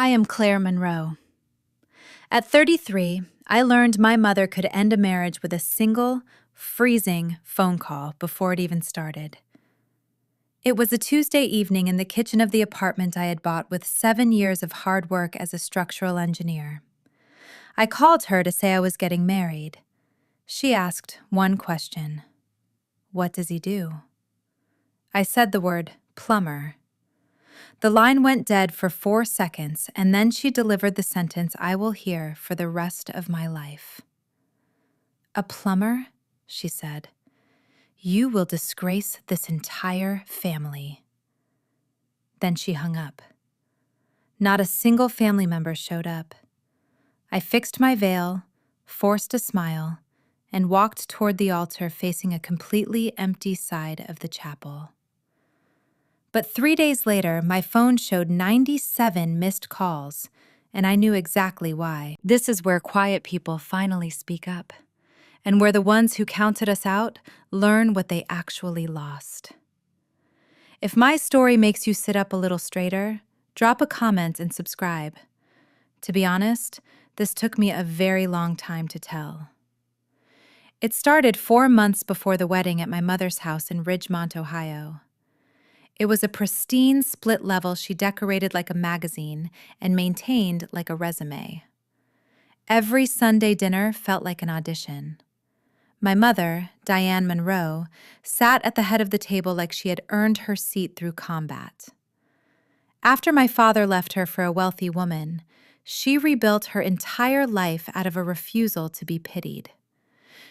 I am Claire Monroe. At 33, I learned my mother could end a marriage with a single, freezing phone call before it even started. It was a Tuesday evening in the kitchen of the apartment I had bought with 7 years of hard work as a structural engineer. I called her to say I was getting married. She asked one question. What does he do? I said the word plumber. The line went dead for 4 seconds, and then she delivered the sentence I will hear for the rest of my life. A plumber, she said. You will disgrace this entire family. Then she hung up. Not a single family member showed up. I fixed my veil, forced a smile, and walked toward the altar facing a completely empty side of the chapel. But 3 days later, my phone showed 97 missed calls, and I knew exactly why. This is where quiet people finally speak up, and where the ones who counted us out learn what they actually lost. If my story makes you sit up a little straighter, drop a comment and subscribe. To be honest, this took me a very long time to tell. It started 4 months before the wedding at my mother's house in Ridgemont, Ohio. It was a pristine split level she decorated like a magazine and maintained like a resume. Every Sunday dinner felt like an audition. My mother, Diane Monroe, sat at the head of the table like she had earned her seat through combat. After my father left her for a wealthy woman, she rebuilt her entire life out of a refusal to be pitied.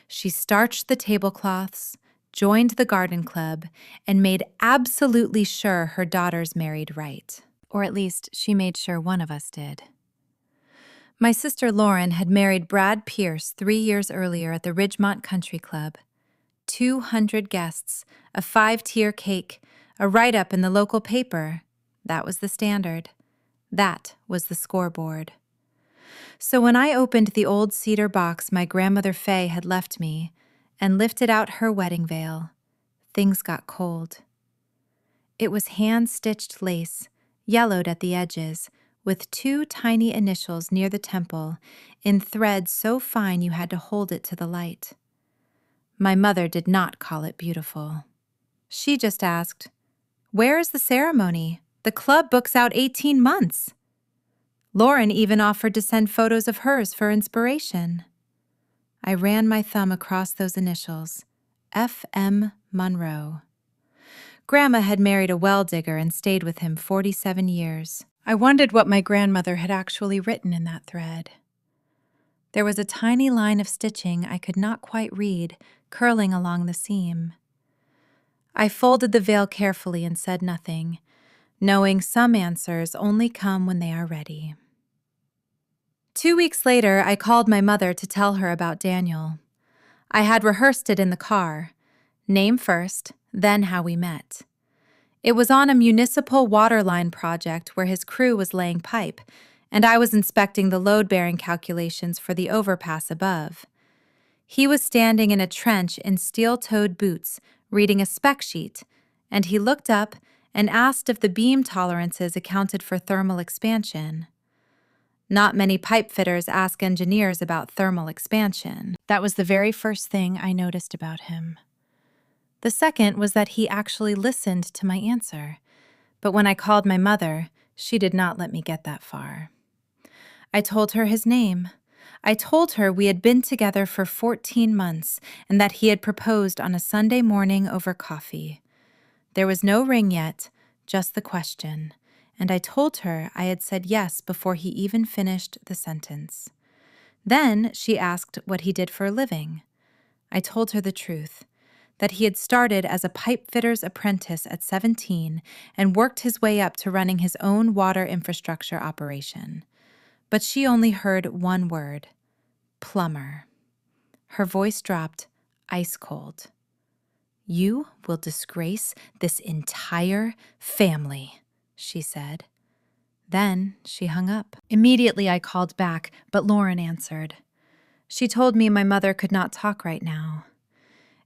She starched the tablecloths, joined the garden club, and made absolutely sure her daughters married right. Or at least, she made sure one of us did. My sister Lauren had married Brad Pierce 3 years earlier at the Ridgemont Country Club. 200 guests, a 5-tier cake, a write-up in the local paper. That was the standard. That was the scoreboard. So when I opened the old cedar box my grandmother Fay had left me, and lifted out her wedding veil, things got cold. It was hand-stitched lace, yellowed at the edges, with 2 tiny initials near the temple, in thread so fine you had to hold it to the light. My mother did not call it beautiful. She just asked, "Where is the ceremony? The club books out 18 months." Lauren even offered to send photos of hers for inspiration. I ran my thumb across those initials, F.M. Monroe. Grandma had married a well-digger and stayed with him 47 years. I wondered what my grandmother had actually written in that thread. There was a tiny line of stitching I could not quite read, curling along the seam. I folded the veil carefully and said nothing, knowing some answers only come when they are ready. 2 weeks later, I called my mother to tell her about Daniel. I had rehearsed it in the car. Name first, then how we met. It was on a municipal water line project where his crew was laying pipe, and I was inspecting the load-bearing calculations for the overpass above. He was standing in a trench in steel-toed boots, reading a spec sheet, and he looked up and asked if the beam tolerances accounted for thermal expansion. Not many pipe fitters ask engineers about thermal expansion. That was the very first thing I noticed about him. The second was that he actually listened to my answer, but when I called my mother, she did not let me get that far. I told her his name. I told her we had been together for 14 months and that he had proposed on a Sunday morning over coffee. There was no ring yet, just the question. And I told her I had said yes before he even finished the sentence. Then she asked what he did for a living. I told her the truth, that he had started as a pipe fitter's apprentice at 17 and worked his way up to running his own water infrastructure operation. But she only heard one word, plumber. Her voice dropped, ice cold. You will disgrace this entire family, she said. Then she hung up. Immediately I called back, but Lauren answered. She told me my mother could not talk right now.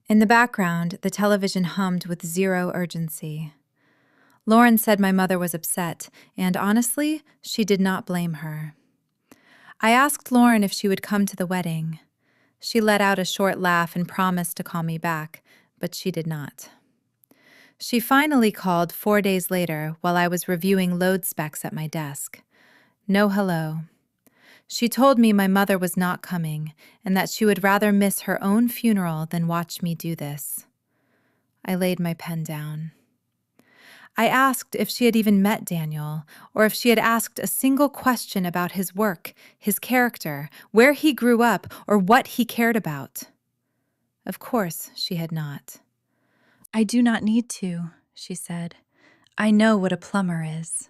In the background, the television hummed with zero urgency. Lauren said my mother was upset, and honestly, she did not blame her. I asked Lauren if she would come to the wedding. She let out a short laugh and promised to call me back, but she did not. She finally called 4 days later while I was reviewing load specs at my desk. No hello. She told me my mother was not coming and that she would rather miss her own funeral than watch me do this. I laid my pen down. I asked if she had even met Daniel, or if she had asked a single question about his work, his character, where he grew up, or what he cared about. Of course, she had not. "I do not need to," she said. "I know what a plumber is."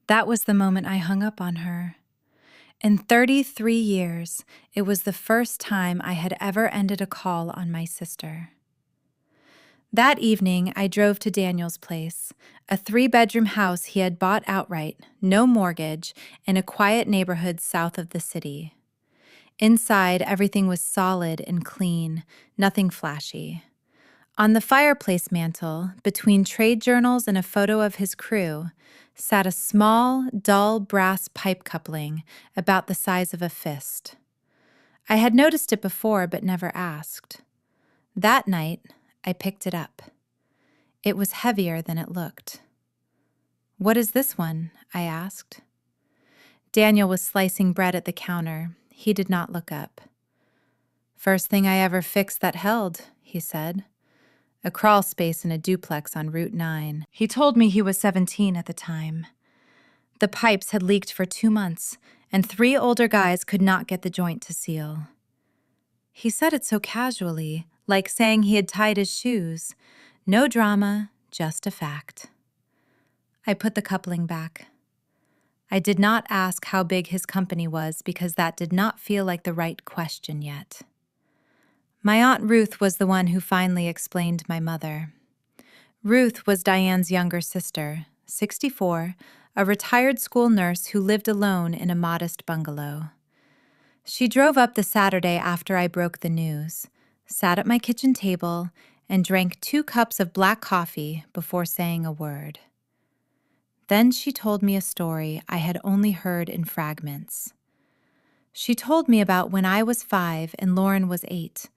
That was the moment I hung up on her. In 33 years, it was the first time I had ever ended a call on my sister. That evening, I drove to Daniel's place, a 3-bedroom house he had bought outright, no mortgage, in a quiet neighborhood south of the city. Inside, everything was solid and clean, nothing flashy. On the fireplace mantel, between trade journals and a photo of his crew, sat a small, dull brass pipe coupling about the size of a fist. I had noticed it before but never asked. That night, I picked it up. It was heavier than it looked. "What is this one?" I asked. Daniel was slicing bread at the counter. He did not look up. "First thing I ever fixed that held," he said. "A crawl space in a duplex on Route 9. He told me he was 17 at the time. The pipes had leaked for 2 months, and 3 older guys could not get the joint to seal. He said it so casually, like saying he had tied his shoes. No drama, just a fact. I put the coupling back. I did not ask how big his company was because that did not feel like the right question yet. My Aunt Ruth was the one who finally explained my mother. Ruth was Diane's younger sister, 64, a retired school nurse who lived alone in a modest bungalow. She drove up the Saturday after I broke the news, sat at my kitchen table, and drank 2 cups of black coffee before saying a word. Then she told me a story I had only heard in fragments. She told me about when I was 5 and Lauren was 8,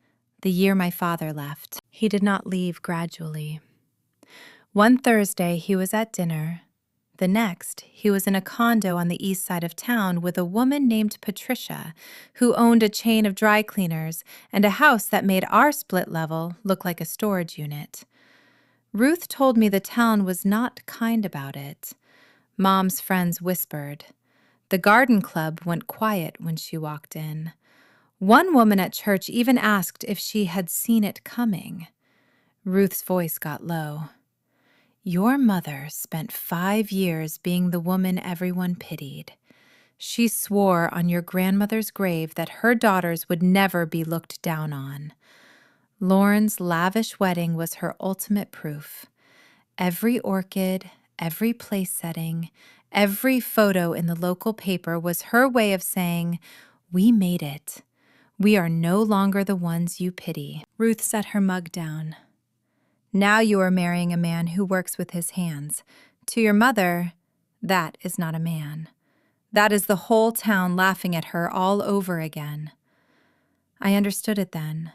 the year my father left. He did not leave gradually. One Thursday, he was at dinner. The next, he was in a condo on the east side of town with a woman named Patricia, who owned a chain of dry cleaners and a house that made our split level look like a storage unit. Ruth told me the town was not kind about it. Mom's friends whispered. The garden club went quiet when she walked in. One woman at church even asked if she had seen it coming. Ruth's voice got low. Your mother spent 5 years being the woman everyone pitied. She swore on your grandmother's grave that her daughters would never be looked down on. Lauren's lavish wedding was her ultimate proof. Every orchid, every place setting, every photo in the local paper was her way of saying, "We made it. We are no longer the ones you pity." Ruth set her mug down. Now you are marrying a man who works with his hands. To your mother, that is not a man. That is the whole town laughing at her all over again. I understood it then.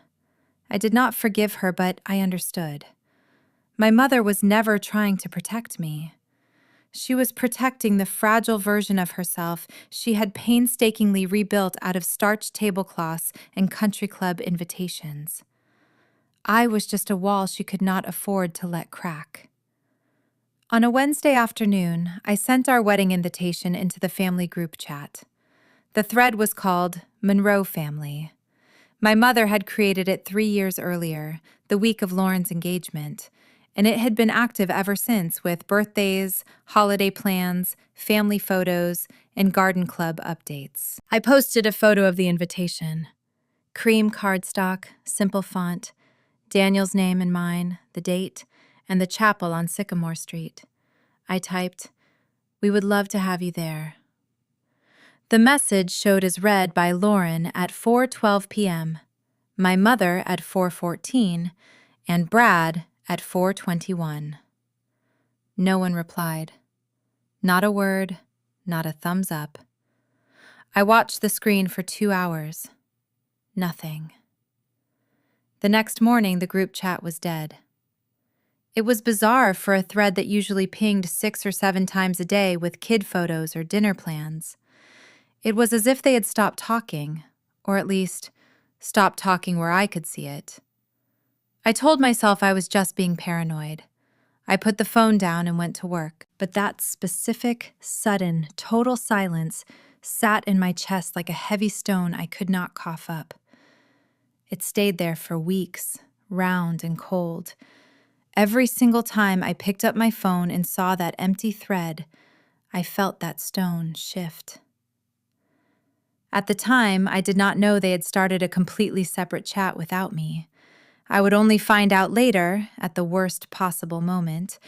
I did not forgive her, but I understood. My mother was never trying to protect me. She was protecting the fragile version of herself she had painstakingly rebuilt out of starched tablecloths and country club invitations. I was just a wall she could not afford to let crack. On a Wednesday afternoon, I sent our wedding invitation into the family group chat. The thread was called Monroe Family. My mother had created it 3 years earlier, the week of Lauren's engagement, and it had been active ever since with birthdays, holiday plans, family photos, and garden club updates. I posted a photo of the invitation. Cream cardstock, simple font, Daniel's name and mine, the date, and the chapel on Sycamore Street. I typed, "We would love to have you there." The message showed as read by Lauren at 4:12 p.m., my mother at 4:14, and Brad at 4:21. No one replied. Not a word, not a thumbs up. I watched the screen for 2 hours. Nothing. The next morning, the group chat was dead. It was bizarre for a thread that usually pinged 6 or 7 times a day with kid photos or dinner plans. It was as if they had stopped talking, or at least stopped talking where I could see it. I told myself I was just being paranoid. I put the phone down and went to work, but that specific, sudden, total silence sat in my chest like a heavy stone I could not cough up. It stayed there for weeks, round and cold. Every single time I picked up my phone and saw that empty thread, I felt that stone shift. At the time, I did not know they had started a completely separate chat without me. I would only find out later, at the worst possible moment,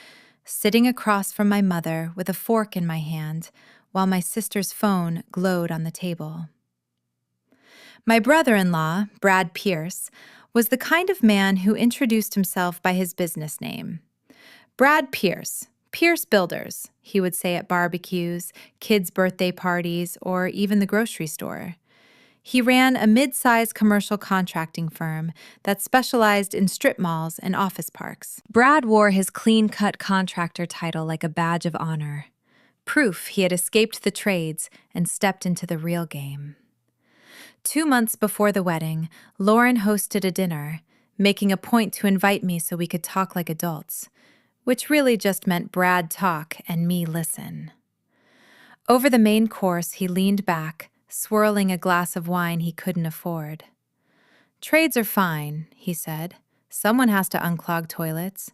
sitting across from my mother with a fork in my hand while my sister's phone glowed on the table. My brother-in-law, Brad Pierce, was the kind of man who introduced himself by his business name. Brad Pierce, Pierce Builders, he would say at barbecues, kids' birthday parties, or even the grocery store. He ran a mid-sized commercial contracting firm that specialized in strip malls and office parks. Brad wore his clean-cut contractor title like a badge of honor, proof he had escaped the trades and stepped into the real game. 2 months before the wedding, Lauren hosted a dinner, making a point to invite me so we could talk like adults, which really just meant Brad talk and me listen. Over the main course, he leaned back, swirling a glass of wine he couldn't afford. "Trades are fine," he said. "Someone has to unclog toilets.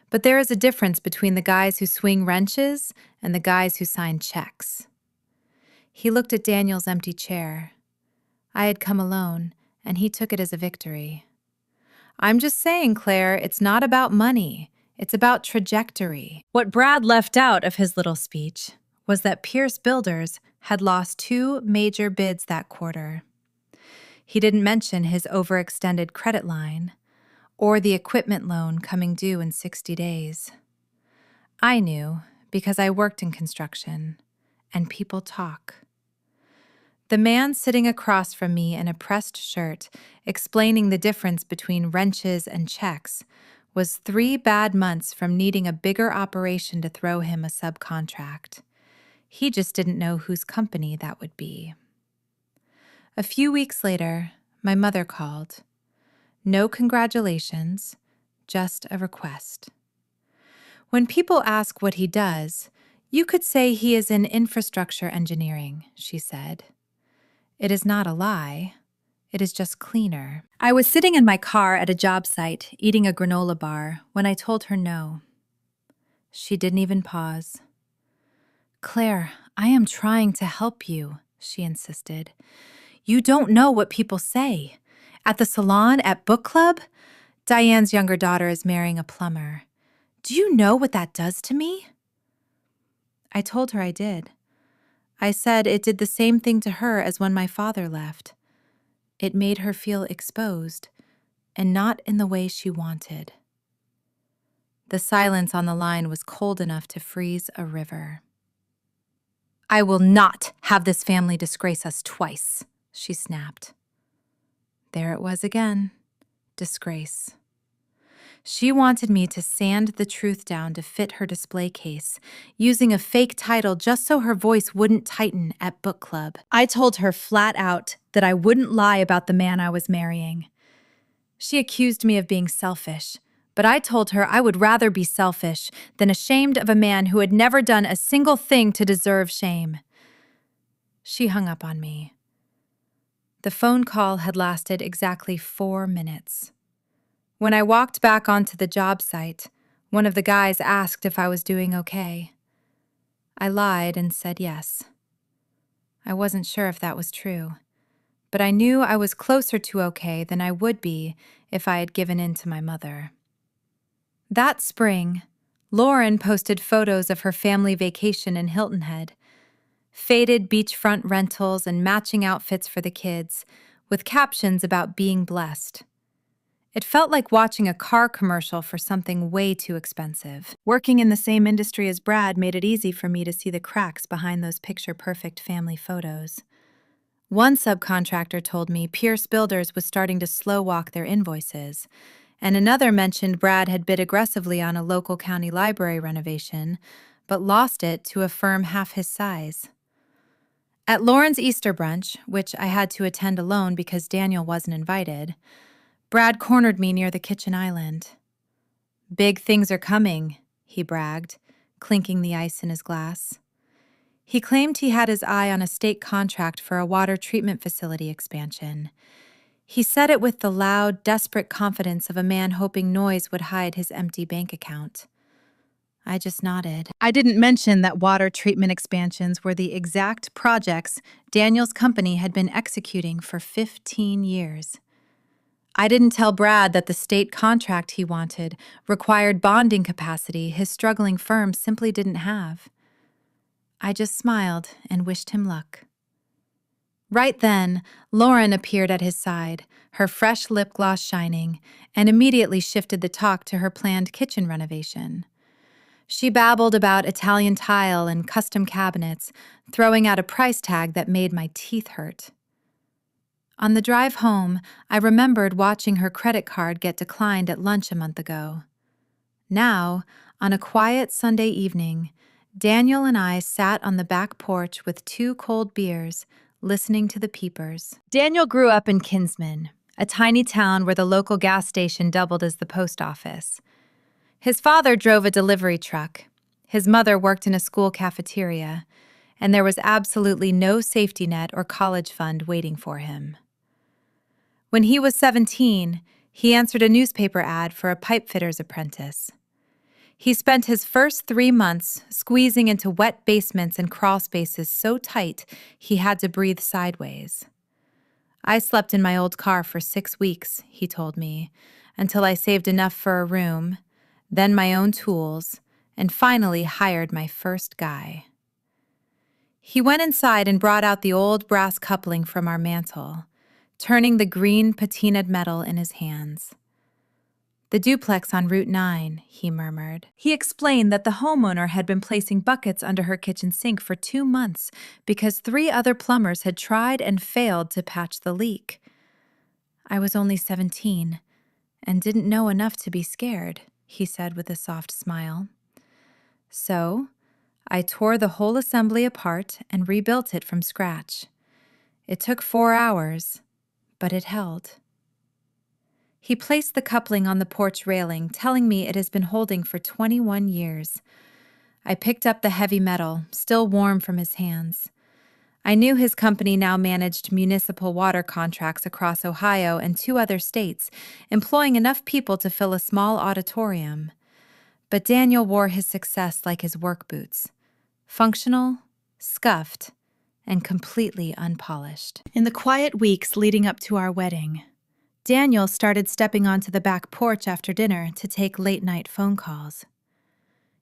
But there is a difference between the guys who swing wrenches and the guys who sign checks." He looked at Daniel's empty chair. I had come alone, and he took it as a victory. "I'm just saying, Claire, it's not about money. It's about trajectory." What Brad left out of his little speech was that Pierce Builders had lost 2 major bids that quarter. He didn't mention his overextended credit line or the equipment loan coming due in 60 days. I knew because I worked in construction, and people talk. The man sitting across from me in a pressed shirt, explaining the difference between wrenches and checks, was 3 bad months from needing a bigger operation to throw him a subcontract. He just didn't know whose company that would be. A few weeks later, my mother called. No congratulations, just a request. "When people ask what he does, you could say he is in infrastructure engineering," she said. It is not a lie. It is just cleaner. I was sitting in my car at a job site, eating a granola bar, when I told her no. She didn't even pause. "Claire, I am trying to help you," she insisted. "You don't know what people say. At the salon, at book club, Diane's younger daughter is marrying a plumber. Do you know what that does to me?" I told her I did. I said it did the same thing to her as when my father left. It made her feel exposed, and not in the way she wanted. The silence on the line was cold enough to freeze a river. "I will not have this family disgrace us twice," she snapped. There it was again, disgrace. She wanted me to sand the truth down to fit her display case, using a fake title just so her voice wouldn't tighten at book club. I told her flat out that I wouldn't lie about the man I was marrying. She accused me of being selfish, but I told her I would rather be selfish than ashamed of a man who had never done a single thing to deserve shame. She hung up on me. The phone call had lasted exactly 4 minutes. When I walked back onto the job site, one of the guys asked if I was doing okay. I lied and said yes. I wasn't sure if that was true, but I knew I was closer to okay than I would be if I had given in to my mother. That spring, Lauren posted photos of her family vacation in Hilton Head. Faded beachfront rentals and matching outfits for the kids, with captions about being blessed. It felt like watching a car commercial for something way too expensive. Working in the same industry as Brad made it easy for me to see the cracks behind those picture-perfect family photos. One subcontractor told me Pierce Builders was starting to slow walk their invoices, and another mentioned Brad had bid aggressively on a local county library renovation, but lost it to a firm half his size. At Lauren's Easter brunch, which I had to attend alone because Daniel wasn't invited, Brad cornered me near the kitchen island. "Big things are coming," he bragged, clinking the ice in his glass. He claimed he had his eye on a state contract for a water treatment facility expansion. He said it with the loud, desperate confidence of a man hoping noise would hide his empty bank account. I just nodded. I didn't mention that water treatment expansions were the exact projects Daniel's company had been executing for 15 years. I didn't tell Brad that the state contract he wanted required bonding capacity his struggling firm simply didn't have. I just smiled and wished him luck. Right then, Lauren appeared at his side, her fresh lip gloss shining, and immediately shifted the talk to her planned kitchen renovation. She babbled about Italian tile and custom cabinets, throwing out a price tag that made my teeth hurt. On the drive home, I remembered watching her credit card get declined at lunch a month ago. Now, on a quiet Sunday evening, Daniel and I sat on the back porch with 2 cold beers, listening to the peepers. Daniel grew up in Kinsman, a tiny town where the local gas station doubled as the post office. His father drove a delivery truck. His mother worked in a school cafeteria, and there was absolutely no safety net or college fund waiting for him. When he was 17, he answered a newspaper ad for a pipe fitter's apprentice. He spent his first 3 months squeezing into wet basements and crawl spaces so tight he had to breathe sideways. "I slept in my old car for 6 weeks," he told me, "until I saved enough for a room, then my own tools, and finally hired my first guy." He went inside and brought out the old brass coupling from our mantel, turning the green patinaed metal in his hands. "The duplex on Route 9, he murmured. He explained that the homeowner had been placing buckets under her kitchen sink for 2 months because 3 other plumbers had tried and failed to patch the leak. I was only 17 and didn't know enough to be scared, he said with a soft smile. So, I tore the whole assembly apart and rebuilt it from scratch. It took 4 hours, but it held. He placed the coupling on the porch railing, telling me it has been holding for 21 years. I picked up the heavy metal, still warm from his hands. I knew his company now managed municipal water contracts across Ohio and 2 other states, employing enough people to fill a small auditorium. But Daniel wore his success like his work boots. Functional, scuffed, and completely unpolished. In the quiet weeks leading up to our wedding, Daniel started stepping onto the back porch after dinner to take late-night phone calls.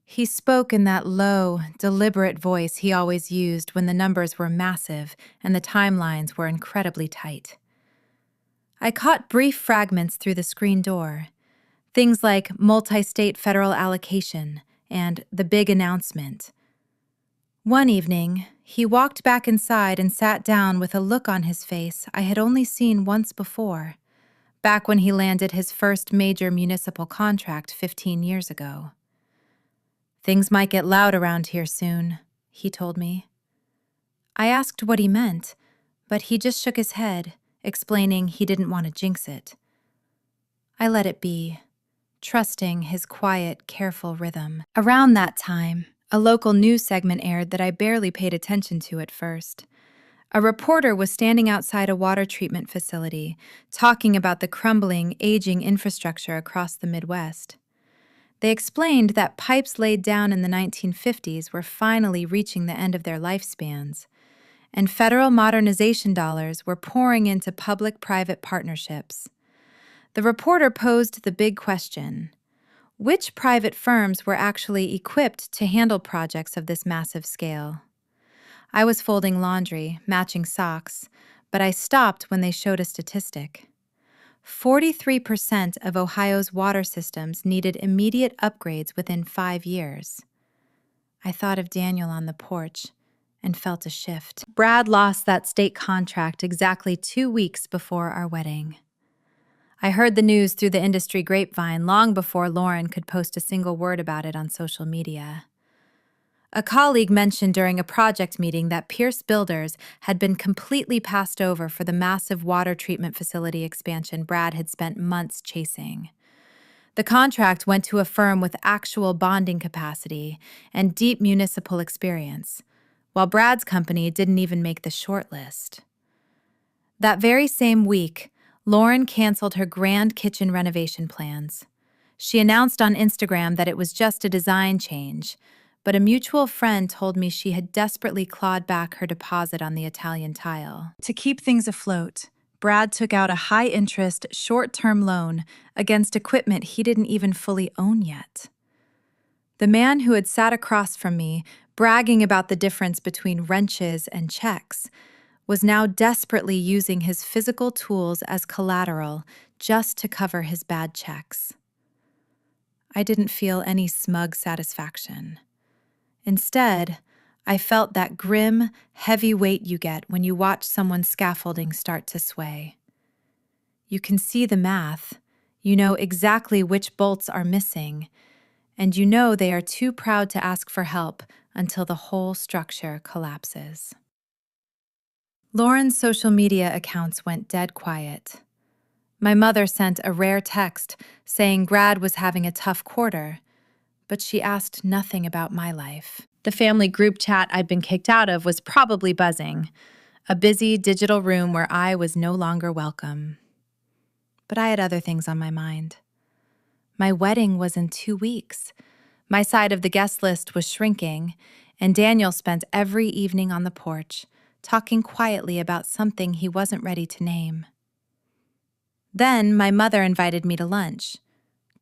He spoke in that low, deliberate voice he always used when the numbers were massive and the timelines were incredibly tight. I caught brief fragments through the screen door, things like multi-state federal allocation and the big announcement. One evening, he walked back inside and sat down with a look on his face I had only seen once before, back when he landed his first major municipal contract 15 years ago. "Things might get loud around here soon," he told me. I asked what he meant, but he just shook his head, explaining he didn't want to jinx it. I let it be, trusting his quiet, careful rhythm. Around that time, a local news segment aired that I barely paid attention to at first. A reporter was standing outside a water treatment facility, talking about the crumbling, aging infrastructure across the Midwest. They explained that pipes laid down in the 1950s were finally reaching the end of their lifespans, and federal modernization dollars were pouring into public-private partnerships. The reporter posed the big question: which private firms were actually equipped to handle projects of this massive scale? I was folding laundry, matching socks, but I stopped when they showed a statistic. 43% of Ohio's water systems needed immediate upgrades within 5 years. I thought of Daniel on the porch and felt a shift. Brad lost that state contract exactly 2 weeks before our wedding. I heard the news through the industry grapevine long before Lauren could post a single word about it on social media. A colleague mentioned during a project meeting that Pierce Builders had been completely passed over for the massive water treatment facility expansion Brad had spent months chasing. The contract went to a firm with actual bonding capacity and deep municipal experience, while Brad's company didn't even make the shortlist. That very same week, Lauren canceled her grand kitchen renovation plans. She announced on Instagram that it was just a design change, but a mutual friend told me she had desperately clawed back her deposit on the Italian tile. To keep things afloat, Brad took out a high-interest, short-term loan against equipment he didn't even fully own yet. The man who had sat across from me, bragging about the difference between wrenches and checks, was now desperately using his physical tools as collateral just to cover his bad checks. I didn't feel any smug satisfaction. Instead, I felt that grim, heavy weight you get when you watch someone's scaffolding start to sway. You can see the math, you know exactly which bolts are missing, and you know they are too proud to ask for help until the whole structure collapses. Lauren's social media accounts went dead quiet. My mother sent a rare text saying Brad was having a tough quarter, but she asked nothing about my life. The family group chat I'd been kicked out of was probably buzzing, a busy digital room where I was no longer welcome. But I had other things on my mind. My wedding was in 2 weeks. My side of the guest list was shrinking, and Daniel spent every evening on the porch, talking quietly about something he wasn't ready to name. Then my mother invited me to lunch.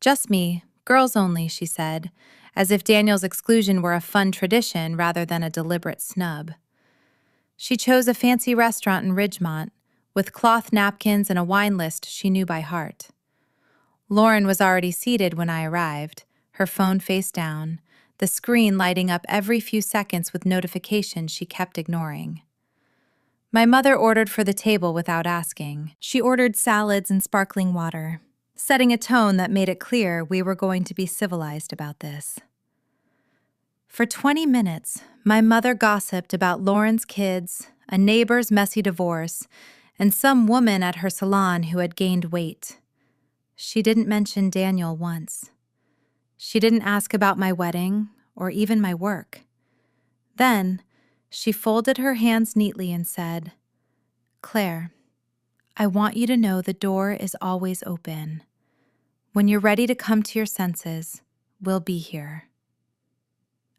Just me, girls only, she said, as if Daniel's exclusion were a fun tradition rather than a deliberate snub. She chose a fancy restaurant in Ridgemont, with cloth napkins and a wine list she knew by heart. Lauren was already seated when I arrived, her phone face down, the screen lighting up every few seconds with notifications she kept ignoring. My mother ordered for the table without asking. She ordered salads and sparkling water, setting a tone that made it clear we were going to be civilized about this. For 20 minutes, my mother gossiped about Lauren's kids, a neighbor's messy divorce, and some woman at her salon who had gained weight. She didn't mention Daniel once. She didn't ask about my wedding or even my work. Then, she folded her hands neatly and said, "Claire, I want you to know the door is always open. When you're ready to come to your senses, we'll be here."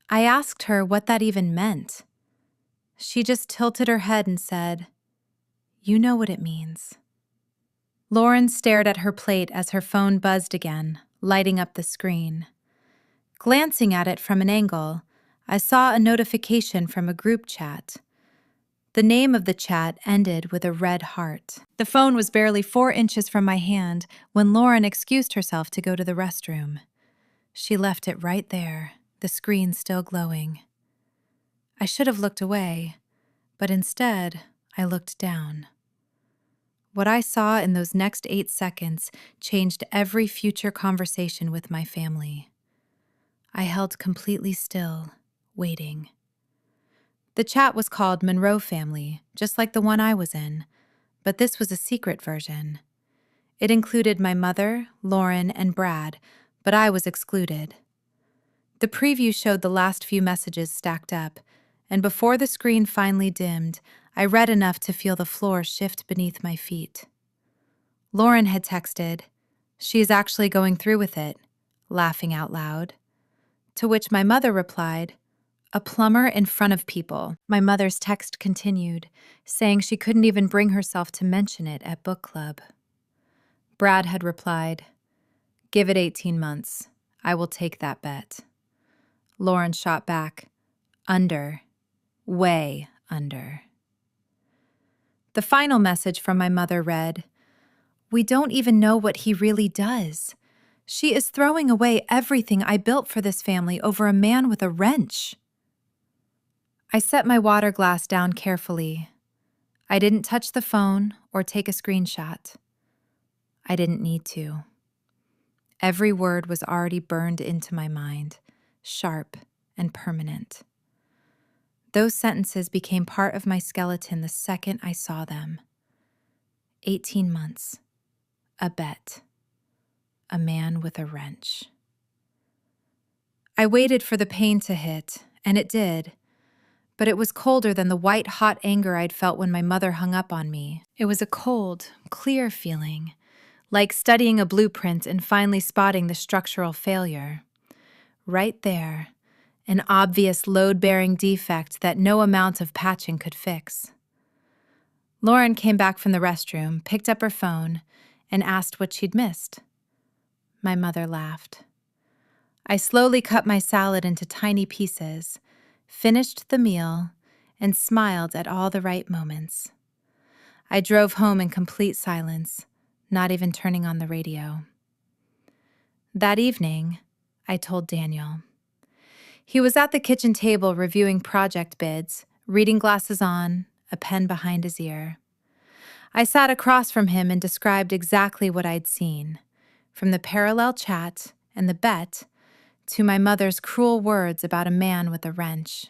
I asked her what that even meant. She just tilted her head and said, "You know what it means." Lauren stared at her plate as her phone buzzed again, lighting up the screen. Glancing at it from an angle, I saw a notification from a group chat. The name of the chat ended with a red heart. The phone was barely 4 inches from my hand when Lauren excused herself to go to the restroom. She left it right there, the screen still glowing. I should have looked away, but instead, I looked down. What I saw in those next 8 seconds changed every future conversation with my family. I held completely still, waiting. The chat was called Monroe Family, just like the one I was in, but this was a secret version. It included my mother, Lauren, and Brad, but I was excluded. The preview showed the last few messages stacked up, and before the screen finally dimmed, I read enough to feel the floor shift beneath my feet. Lauren had texted, "She is actually going through with it," laughing out loud. To which my mother replied, "A plumber in front of people." My mother's text continued, saying she couldn't even bring herself to mention it at book club. Brad had replied, "Give it 18 months. I will take that bet." Lauren shot back, "Under. Way under." The final message from my mother read, We don't even know what he really does. She is throwing away everything I built for this family over a man with a wrench. I set my water glass down carefully. I didn't touch the phone or take a screenshot. I didn't need to. Every word was already burned into my mind, sharp and permanent. Those sentences became part of my skeleton the second I saw them. 18 months. A bet. A man with a wrench. I waited for the pain to hit, and it did. But it was colder than the white-hot anger I'd felt when my mother hung up on me. It was a cold, clear feeling, like studying a blueprint and finally spotting the structural failure. Right there, an obvious load-bearing defect that no amount of patching could fix. Lauren came back from the restroom, picked up her phone, and asked what she'd missed. My mother laughed. I slowly cut my salad into tiny pieces, finished the meal, and smiled at all the right moments. I drove home in complete silence, not even turning on the radio. That evening, I told Daniel. He was at the kitchen table reviewing project bids, reading glasses on, a pen behind his ear. I sat across from him and described exactly what I'd seen, from the parallel chat and the bet to my mother's cruel words about a man with a wrench.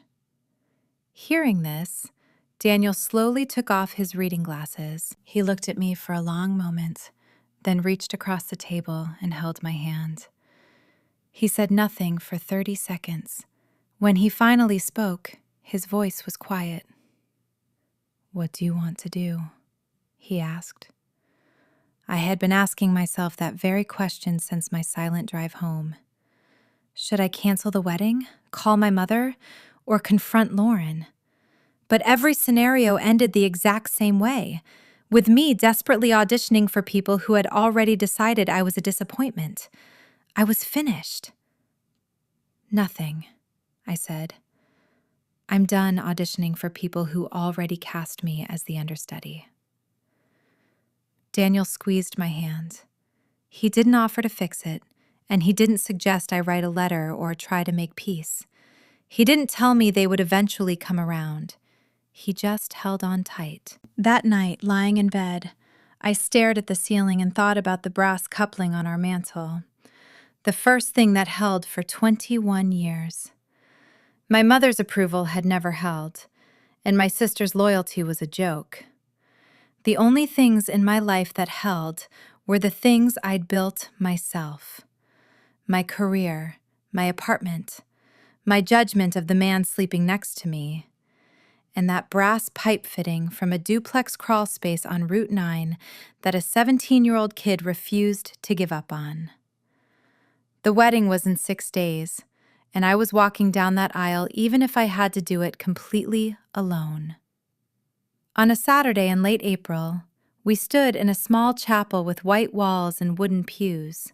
Hearing this, Daniel slowly took off his reading glasses. He looked at me for a long moment, then reached across the table and held my hand. He said nothing for 30 seconds. When he finally spoke, his voice was quiet. "What do you want to do?" he asked. I had been asking myself that very question since my silent drive home. Should I cancel the wedding, call my mother, or confront Lauren? But every scenario ended the exact same way, with me desperately auditioning for people who had already decided I was a disappointment. I was finished. "Nothing," I said. "I'm done auditioning for people who already cast me as the understudy." Daniel squeezed my hand. He didn't offer to fix it, and he didn't suggest I write a letter or try to make peace. He didn't tell me they would eventually come around. He just held on tight. That night, lying in bed, I stared at the ceiling and thought about the brass coupling on our mantel. The first thing that held for 21 years. My mother's approval had never held, and my sister's loyalty was a joke. The only things in my life that held were the things I'd built myself. My career, my apartment, my judgment of the man sleeping next to me, and that brass pipe fitting from a duplex crawl space on Route 9 that a 17-year-old kid refused to give up on. The wedding was in 6 days, and I was walking down that aisle even if I had to do it completely alone. On a Saturday in late April, we stood in a small chapel with white walls and wooden pews.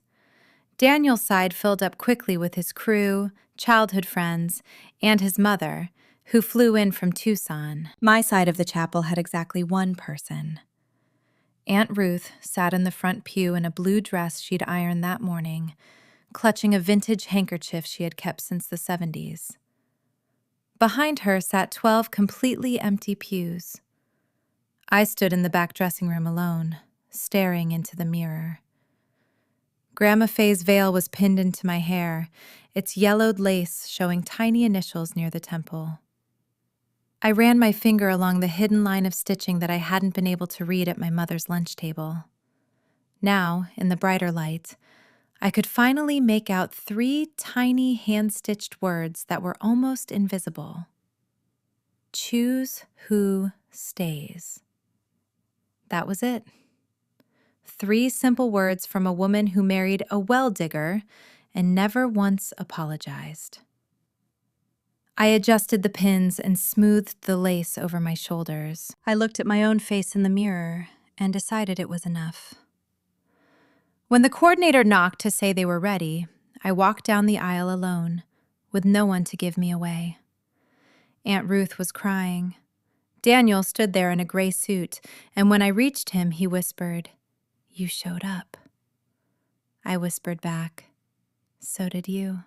Daniel's side filled up quickly with his crew, childhood friends, and his mother, who flew in from Tucson. My side of the chapel had exactly one person. Aunt Ruth sat in the front pew in a blue dress she'd ironed that morning, clutching a vintage handkerchief she had kept since the 70s. Behind her sat 12 completely empty pews. I stood in the back dressing room alone, staring into the mirror. Grandma Faye's veil was pinned into my hair, its yellowed lace showing tiny initials near the temple. I ran my finger along the hidden line of stitching that I hadn't been able to read at my mother's lunch table. Now, in the brighter light, I could finally make out 3 tiny hand-stitched words that were almost invisible. Choose who stays. That was it. 3 simple words from a woman who married a well-digger and never once apologized. I adjusted the pins and smoothed the lace over my shoulders. I looked at my own face in the mirror and decided it was enough. When the coordinator knocked to say they were ready, I walked down the aisle alone, with no one to give me away. Aunt Ruth was crying. Daniel stood there in a gray suit, and when I reached him, he whispered, You showed up. I whispered back. So did you.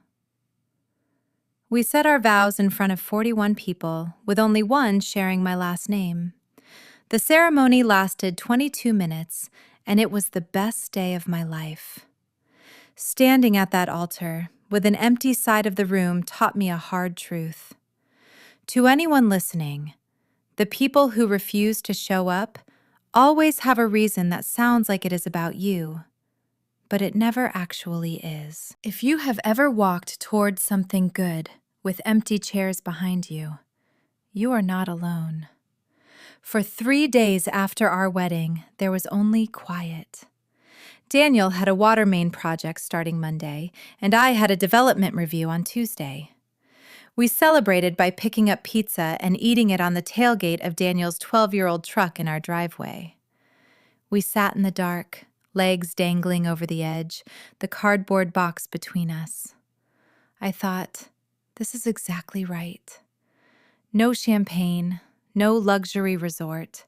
We said our vows in front of 41 people, with only one sharing my last name. The ceremony lasted 22 minutes, and it was the best day of my life. Standing at that altar, with an empty side of the room, taught me a hard truth. To anyone listening, the people who refuse to show up always have a reason that sounds like it is about you, but it never actually is. If you have ever walked towards something good with empty chairs behind you, you are not alone. For 3 days after our wedding, there was only quiet. Daniel had a water main project starting Monday, and I had a development review on Tuesday. We celebrated by picking up pizza and eating it on the tailgate of Daniel's 12-year-old truck in our driveway. We sat in the dark, legs dangling over the edge, the cardboard box between us. I thought, this is exactly right. No champagne, no luxury resort,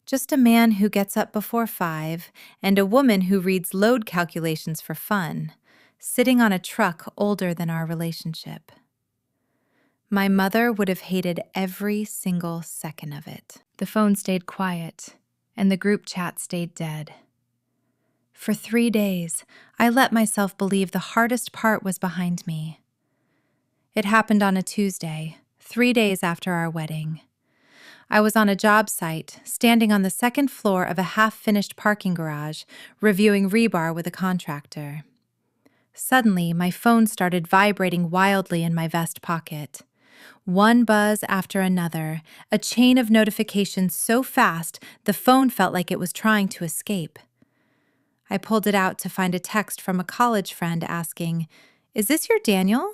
just a man who gets up before 5 and a woman who reads load calculations for fun, sitting on a truck older than our relationship. My mother would have hated every single second of it. The phone stayed quiet, and the group chat stayed dead. For 3 days, I let myself believe the hardest part was behind me. It happened on a Tuesday, 3 days after our wedding. I was on a job site, standing on the second floor of a half-finished parking garage, reviewing rebar with a contractor. Suddenly, my phone started vibrating wildly in my vest pocket. One buzz after another, a chain of notifications so fast the phone felt like it was trying to escape. I pulled it out to find a text from a college friend asking, "Is this your Daniel?"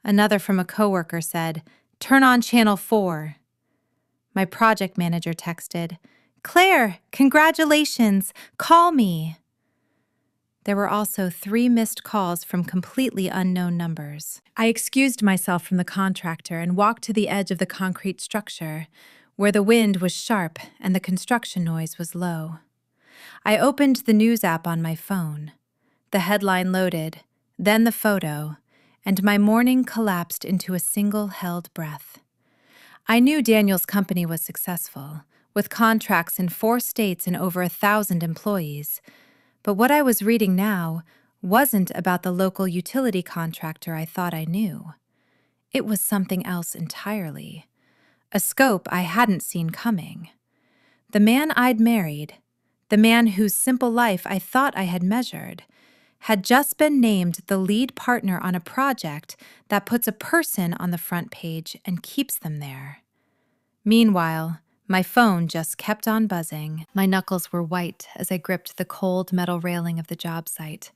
Another from a coworker said, "Turn on channel 4. My project manager texted, "Claire, congratulations, call me." There were also 3 missed calls from completely unknown numbers. I excused myself from the contractor and walked to the edge of the concrete structure, where the wind was sharp and the construction noise was low. I opened the news app on my phone. The headline loaded, then the photo, and my morning collapsed into a single held breath. I knew Daniel's company was successful, with contracts in 4 states and over 1,000 employees. But what I was reading now wasn't about the local utility contractor I thought I knew. It was something else entirely, a scope I hadn't seen coming. The man I'd married, the man whose simple life I thought I had measured, had just been named the lead partner on a project that puts a person on the front page and keeps them there. Meanwhile, my phone just kept on buzzing. My knuckles were white as I gripped the cold metal railing of the job site,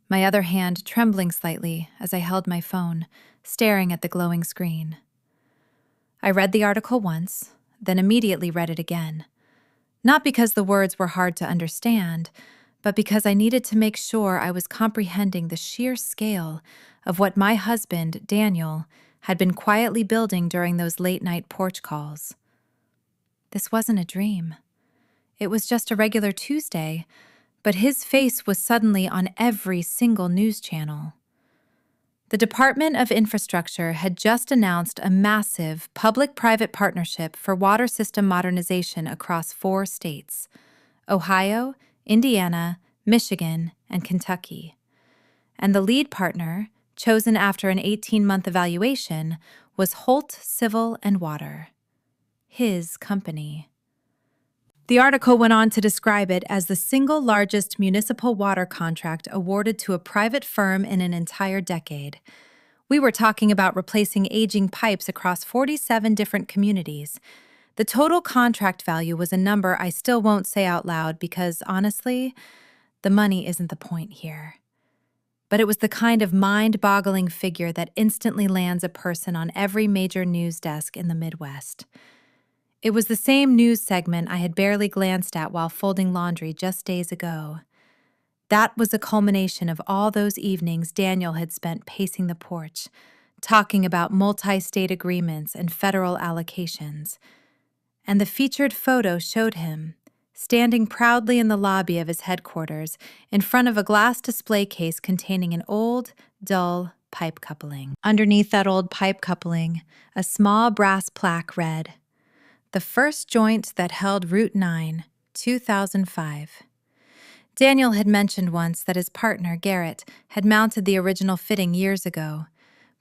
my other hand trembling slightly as I held my phone, staring at the glowing screen. I read the article once, then immediately read it again. Not because the words were hard to understand, but because I needed to make sure I was comprehending the sheer scale of what my husband, Daniel, had been quietly building during those late-night porch calls. This wasn't a dream. It was just a regular Tuesday, but his face was suddenly on every single news channel. The Department of Infrastructure had just announced a massive public-private partnership for water system modernization across 4 states: Ohio, Indiana, Michigan, and Kentucky. And the lead partner, chosen after an 18-month evaluation, was Holt Civil and Water, his company. The article went on to describe it as the single largest municipal water contract awarded to a private firm in an entire decade. We were talking about replacing aging pipes across 47 different communities. The total contract value was a number I still won't say out loud because, honestly, the money isn't the point here. But it was the kind of mind-boggling figure that instantly lands a person on every major news desk in the Midwest. It was the same news segment I had barely glanced at while folding laundry just days ago. That was a culmination of all those evenings Daniel had spent pacing the porch, talking about multi-state agreements and federal allocations. And the featured photo showed him, standing proudly in the lobby of his headquarters in front of a glass display case containing an old, dull pipe coupling. Underneath that old pipe coupling, a small brass plaque read, "The first joint that held Route 9, 2005. Daniel had mentioned once that his partner, Garrett, had mounted the original fitting years ago,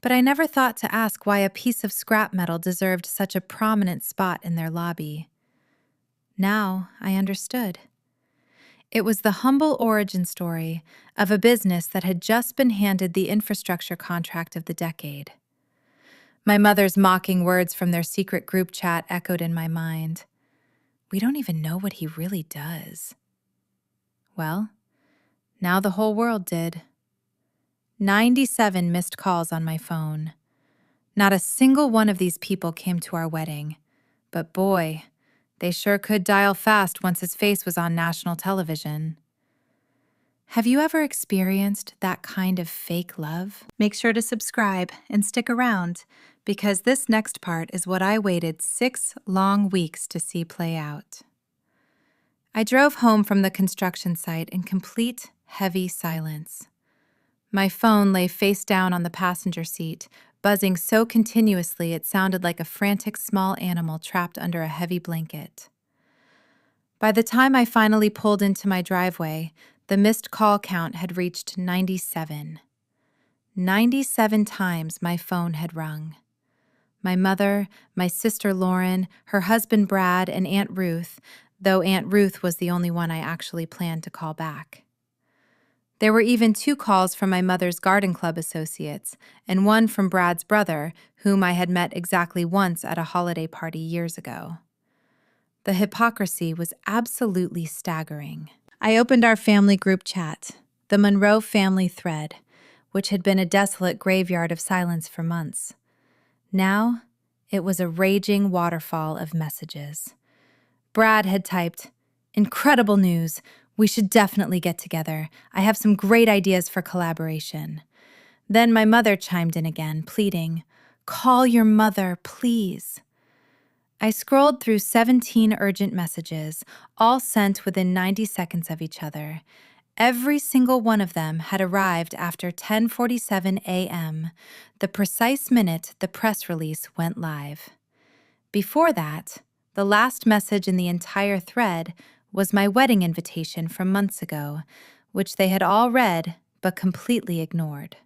but I never thought to ask why a piece of scrap metal deserved such a prominent spot in their lobby. Now I understood. It was the humble origin story of a business that had just been handed the infrastructure contract of the decade. My mother's mocking words from their secret group chat echoed in my mind. We don't even know what he really does. Well, now the whole world did. 97 missed calls on my phone. Not a single one of these people came to our wedding, but boy, they sure could dial fast once his face was on national television. Have you ever experienced that kind of fake love? Make sure to subscribe and stick around, because this next part is what I waited 6 long weeks to see play out. I drove home from the construction site in complete, heavy silence. My phone lay face down on the passenger seat, buzzing so continuously it sounded like a frantic small animal trapped under a heavy blanket. By the time I finally pulled into my driveway, the missed call count had reached 97. 97 times my phone had rung. My mother, my sister Lauren, her husband Brad, and Aunt Ruth, though Aunt Ruth was the only one I actually planned to call back. There were even 2 calls from my mother's garden club associates, and one from Brad's brother, whom I had met exactly once at a holiday party years ago. The hypocrisy was absolutely staggering. I opened our family group chat, the Monroe family thread, which had been a desolate graveyard of silence for months. Now, it was a raging waterfall of messages. Brad had typed, "Incredible news. We should definitely get together. I have some great ideas for collaboration." Then my mother chimed in again, pleading, "Call your mother, please." I scrolled through 17 urgent messages, all sent within 90 seconds of each other. Every single one of them had arrived after 10:47 a.m., the precise minute the press release went live. Before that, the last message in the entire thread was my wedding invitation from months ago, which they had all read but completely ignored.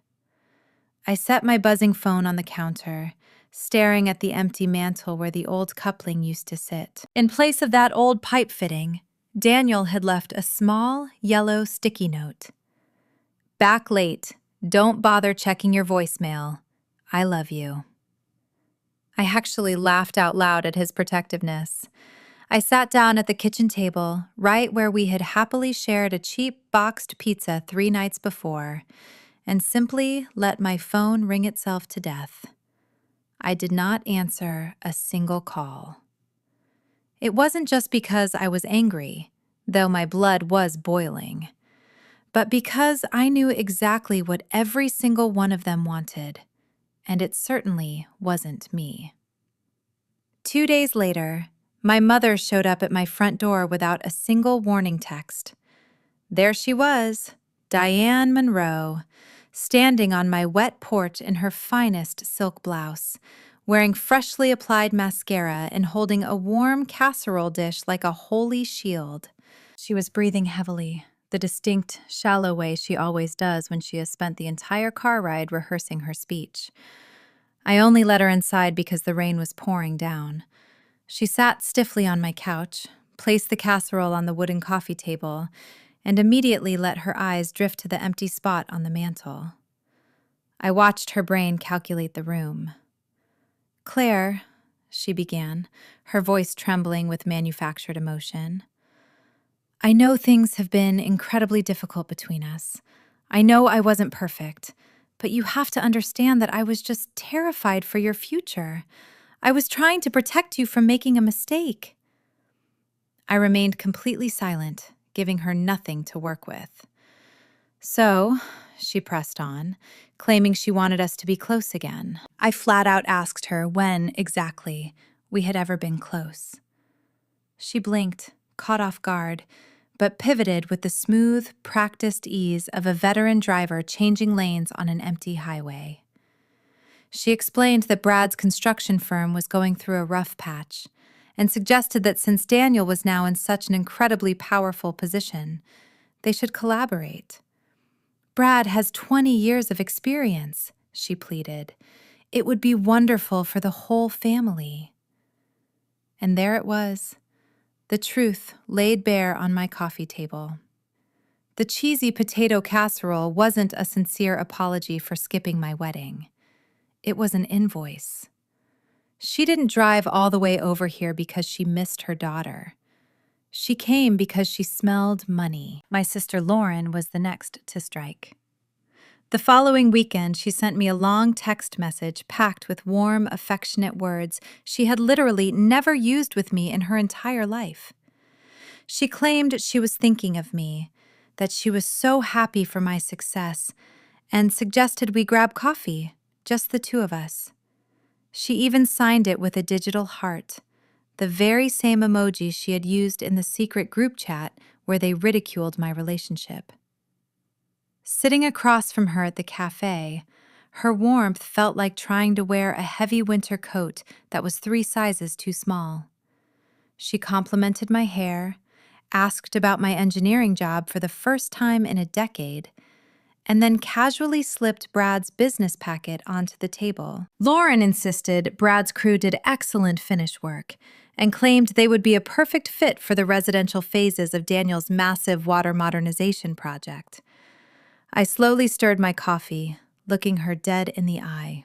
I set my buzzing phone on the counter, staring at the empty mantel where the old coupling used to sit. In place of that old pipe fitting, Daniel had left a small, yellow sticky note. "Back late. Don't bother checking your voicemail. I love you." I actually laughed out loud at his protectiveness. I sat down at the kitchen table, right where we had happily shared a cheap boxed pizza 3 nights before, and simply let my phone ring itself to death. I did not answer a single call. It wasn't just because I was angry, though my blood was boiling, but because I knew exactly what every single one of them wanted, and it certainly wasn't me. 2 days later, my mother showed up at my front door without a single warning text. There she was, Diane Monroe, standing on my wet porch in her finest silk blouse, wearing freshly applied mascara and holding a warm casserole dish like a holy shield. She was breathing heavily, the distinct, shallow way she always does when she has spent the entire car ride rehearsing her speech. I only let her inside because the rain was pouring down. She sat stiffly on my couch, placed the casserole on the wooden coffee table, and immediately let her eyes drift to the empty spot on the mantel. I watched her brain calculate the room. "Claire," she began, her voice trembling with manufactured emotion, "I know things have been incredibly difficult between us. I know I wasn't perfect, but you have to understand that I was just terrified for your future. I was trying to protect you from making a mistake." I remained completely silent, giving her nothing to work with. "So," she pressed on, claiming she wanted us to be close again. I flat out asked her when, exactly, we had ever been close. She blinked, caught off guard, but pivoted with the smooth, practiced ease of a veteran driver changing lanes on an empty highway. She explained that Brad's construction firm was going through a rough patch, and suggested that since Daniel was now in such an incredibly powerful position, they should collaborate. "Brad has 20 years of experience," she pleaded. "It would be wonderful for the whole family." And there it was, the truth laid bare on my coffee table. The cheesy potato casserole wasn't a sincere apology for skipping my wedding. It was an invoice. She didn't drive all the way over here because she missed her daughter. She came because she smelled money. My sister Lauren was the next to strike. The following weekend, she sent me a long text message packed with warm, affectionate words she had literally never used with me in her entire life. She claimed she was thinking of me, that she was so happy for my success, and suggested we grab coffee, just the two of us. She even signed it with a digital heart, the very same emoji she had used in the secret group chat where they ridiculed my relationship. Sitting across from her at the cafe, her warmth felt like trying to wear a heavy winter coat that was 3 sizes too small. She complimented my hair, asked about my engineering job for the first time in a decade, and then casually slipped Brad's business packet onto the table. Lauren insisted Brad's crew did excellent finish work and claimed they would be a perfect fit for the residential phases of Daniel's massive water modernization project. I slowly stirred my coffee, looking her dead in the eye.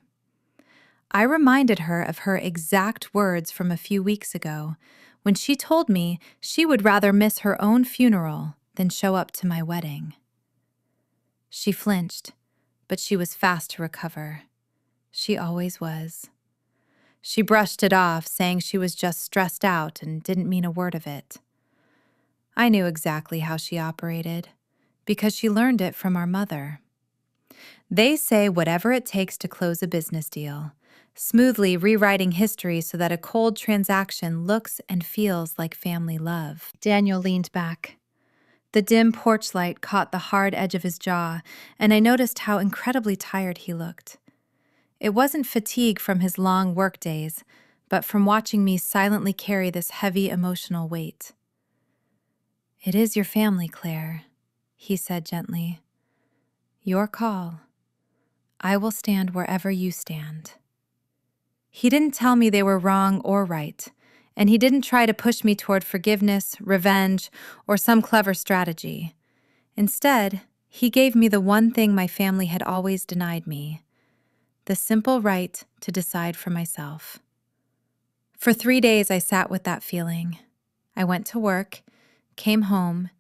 I reminded her of her exact words from a few weeks ago, when she told me she would rather miss her own funeral than show up to my wedding. She flinched, but she was fast to recover. She always was. She brushed it off, saying she was just stressed out and didn't mean a word of it. I knew exactly how she operated, because she learned it from our mother. They say whatever it takes to close a business deal, smoothly rewriting history so that a cold transaction looks and feels like family love. Daniel leaned back. The dim porch light caught the hard edge of his jaw, and I noticed how incredibly tired he looked. It wasn't fatigue from his long work days, but from watching me silently carry this heavy emotional weight. "It is your family, Claire," he said gently. "Your call. I will stand wherever you stand." He didn't tell me they were wrong or right, and he didn't try to push me toward forgiveness, revenge, or some clever strategy. Instead, he gave me the one thing my family had always denied me: the simple right to decide for myself. For 3 days, I sat with that feeling. I went to work, came home,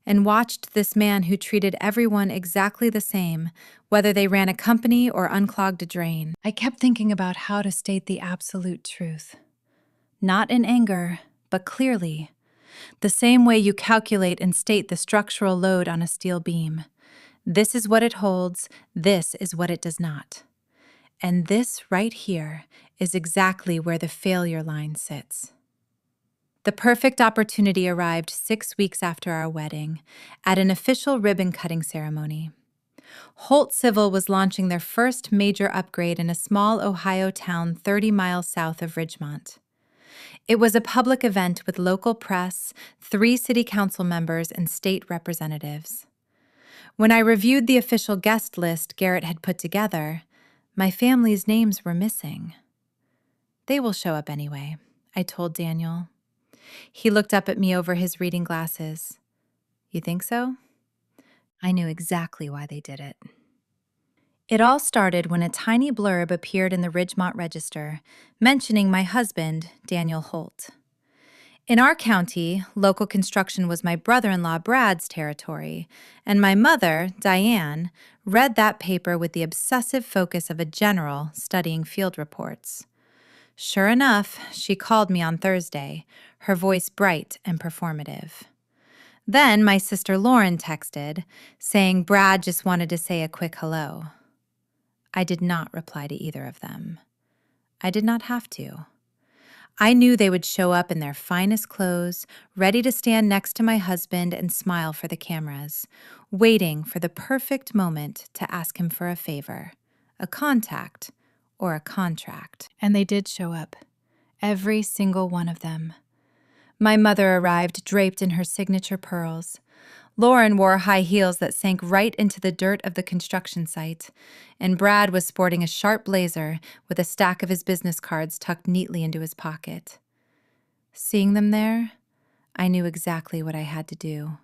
and watched this man who treated everyone exactly the same, whether they ran a company or unclogged a drain. I kept thinking about how to state the absolute truth. Not in anger, but clearly. The same way you calculate and state the structural load on a steel beam. This is what it holds, this is what it does not. And this right here is exactly where the failure line sits. The perfect opportunity arrived 6 weeks after our wedding, at an official ribbon-cutting ceremony. Holt Civil was launching their first major upgrade in a small Ohio town 30 miles south of Ridgemont. It was a public event with local press, 3 city council members, and state representatives. When I reviewed the official guest list Garrett had put together, my family's names were missing. "They will show up anyway," I told Daniel. He looked up at me over his reading glasses. "You think so?" I knew exactly why they did it. It all started when a tiny blurb appeared in the Ridgemont Register, mentioning my husband, Daniel Holt. In our county, local construction was my brother-in-law Brad's territory, and my mother, Diane, read that paper with the obsessive focus of a general studying field reports. Sure enough, she called me on Thursday, her voice bright and performative. Then my sister Lauren texted, saying Brad just wanted to say a quick hello. I did not reply to either of them. I did not have to. I knew they would show up in their finest clothes, ready to stand next to my husband and smile for the cameras, waiting for the perfect moment to ask him for a favor, a contact, or a contract. And they did show up, every single one of them. My mother arrived draped in her signature pearls. Lauren wore high heels that sank right into the dirt of the construction site, and Brad was sporting a sharp blazer with a stack of his business cards tucked neatly into his pocket. Seeing them there, I knew exactly what I had to do.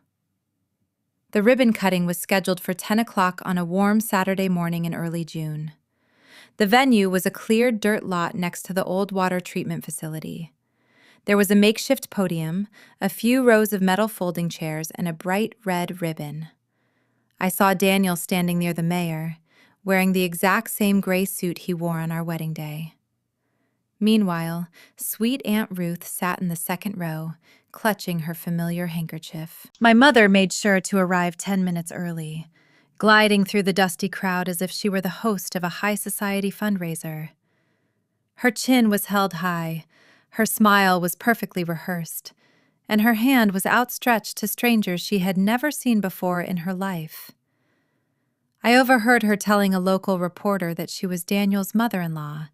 The ribbon cutting was scheduled for 10 o'clock on a warm Saturday morning in early June. The venue was a cleared dirt lot next to the old water treatment facility. There was a makeshift podium, a few rows of metal folding chairs, and a bright red ribbon. I saw Daniel standing near the mayor, wearing the exact same gray suit he wore on our wedding day. Meanwhile, sweet Aunt Ruth sat in the second row, clutching her familiar handkerchief. My mother made sure to arrive 10 minutes early, gliding through the dusty crowd as if she were the host of a high society fundraiser. Her chin was held high, her smile was perfectly rehearsed, and her hand was outstretched to strangers she had never seen before in her life. I overheard her telling a local reporter that she was Daniel's mother-in-law,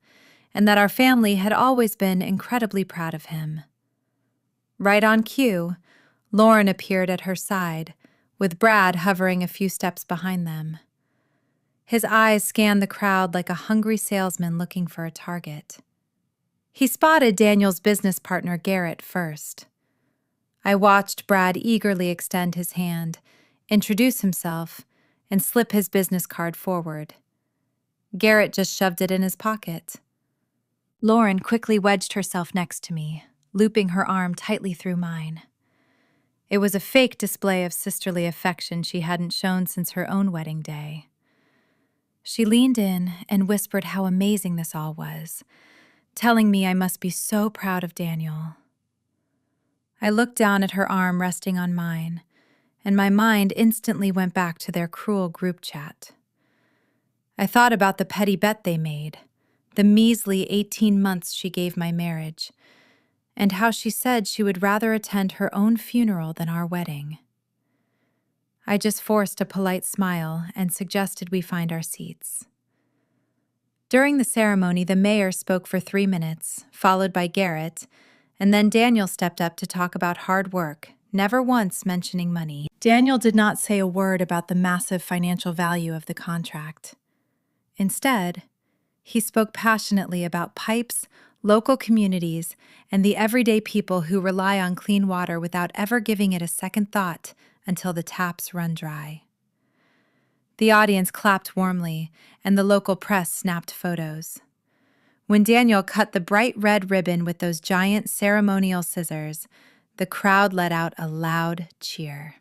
and that our family had always been incredibly proud of him. Right on cue, Lauren appeared at her side, with Brad hovering a few steps behind them. His eyes scanned the crowd like a hungry salesman looking for a target. He spotted Daniel's business partner Garrett first. I watched Brad eagerly extend his hand, introduce himself, and slip his business card forward. Garrett just shoved it in his pocket. Lauren quickly wedged herself next to me, looping her arm tightly through mine. It was a fake display of sisterly affection she hadn't shown since her own wedding day. She leaned in and whispered how amazing this all was, telling me I must be so proud of Daniel. I looked down at her arm resting on mine, and my mind instantly went back to their cruel group chat. I thought about the petty bet they made, the measly 18 months she gave my marriage, and how she said she would rather attend her own funeral than our wedding. I just forced a polite smile and suggested we find our seats. During the ceremony, the mayor spoke for 3 minutes, followed by Garrett, and then Daniel stepped up to talk about hard work, never once mentioning money. Daniel did not say a word about the massive financial value of the contract. Instead, he spoke passionately about pipes, local communities, and the everyday people who rely on clean water without ever giving it a second thought until the taps run dry. The audience clapped warmly, and the local press snapped photos. When Daniel cut the bright red ribbon with those giant ceremonial scissors, the crowd let out a loud cheer.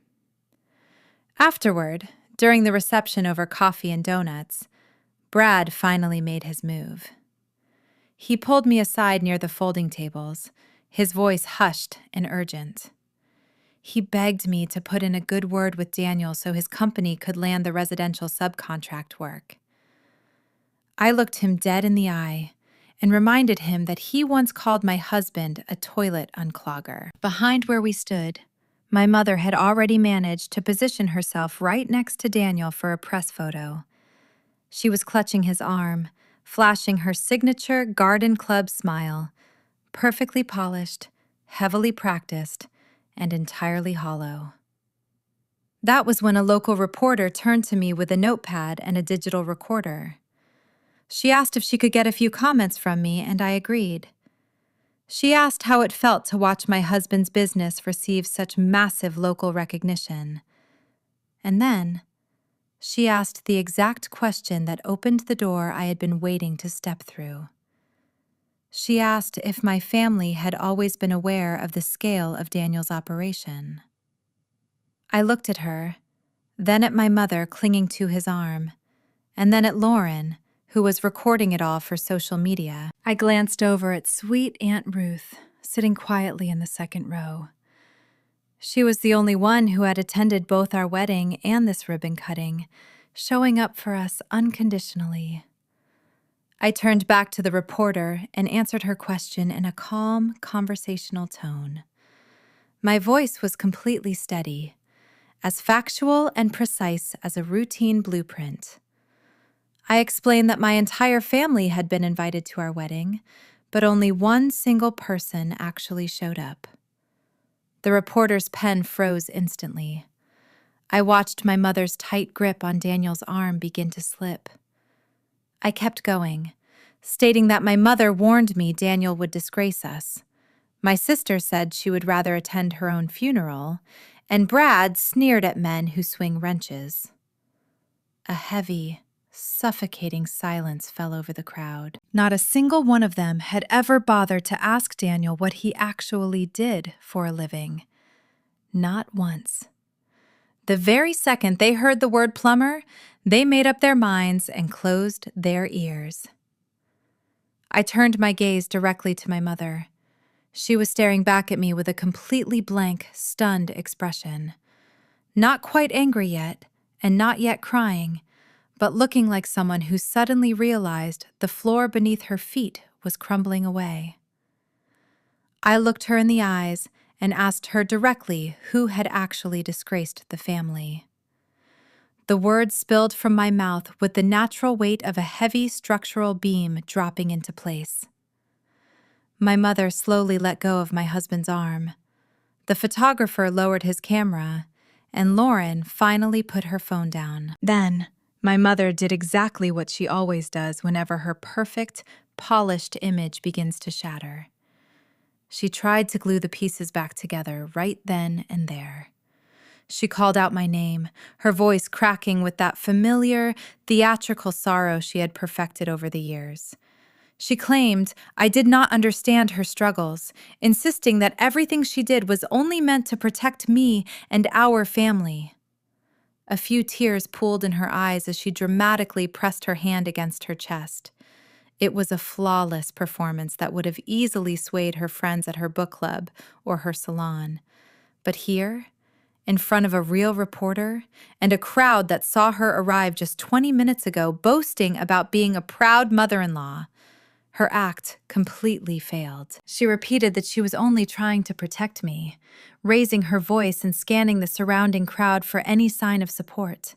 Afterward, during the reception over coffee and donuts, Brad finally made his move. He pulled me aside near the folding tables, his voice hushed and urgent. He begged me to put in a good word with Daniel so his company could land the residential subcontract work. I looked him dead in the eye and reminded him that he once called my husband a toilet unclogger. Behind where we stood, my mother had already managed to position herself right next to Daniel for a press photo. She was clutching his arm, flashing her signature garden club smile, perfectly polished, heavily practiced, and entirely hollow. That was when a local reporter turned to me with a notepad and a digital recorder. She asked if she could get a few comments from me, and I agreed. She asked how it felt to watch my husband's business receive such massive local recognition. And then, she asked the exact question that opened the door I had been waiting to step through. She asked if my family had always been aware of the scale of Daniel's operation. I looked at her, then at my mother clinging to his arm, and then at Lauren, who was recording it all for social media. I glanced over at sweet Aunt Ruth, sitting quietly in the second row. She was the only one who had attended both our wedding and this ribbon cutting, showing up for us unconditionally. I turned back to the reporter and answered her question in a calm, conversational tone. My voice was completely steady, as factual and precise as a routine blueprint. I explained that my entire family had been invited to our wedding, but only one single person actually showed up. The reporter's pen froze instantly. I watched my mother's tight grip on Daniel's arm begin to slip. I kept going, stating that my mother warned me Daniel would disgrace us. My sister said she would rather attend her own funeral, and Brad sneered at men who swing wrenches. A heavy, suffocating silence fell over the crowd. Not a single one of them had ever bothered to ask Daniel what he actually did for a living. Not once. The very second they heard the word plumber, they made up their minds and closed their ears. I turned my gaze directly to my mother. She was staring back at me with a completely blank, stunned expression. Not quite angry yet, and not yet crying, but looking like someone who suddenly realized the floor beneath her feet was crumbling away. I looked her in the eyes and asked her directly who had actually disgraced the family. The words spilled from my mouth with the natural weight of a heavy structural beam dropping into place. My mother slowly let go of my husband's arm. The photographer lowered his camera, and Lauren finally put her phone down. Then, my mother did exactly what she always does whenever her perfect, polished image begins to shatter. She tried to glue the pieces back together right then and there. She called out my name, her voice cracking with that familiar, theatrical sorrow she had perfected over the years. She claimed I did not understand her struggles, insisting that everything she did was only meant to protect me and our family. A few tears pooled in her eyes as she dramatically pressed her hand against her chest. It was a flawless performance that would have easily swayed her friends at her book club or her salon. But here, in front of a real reporter and a crowd that saw her arrive just 20 minutes ago boasting about being a proud mother-in-law, her act completely failed. She repeated that she was only trying to protect me, raising her voice and scanning the surrounding crowd for any sign of support.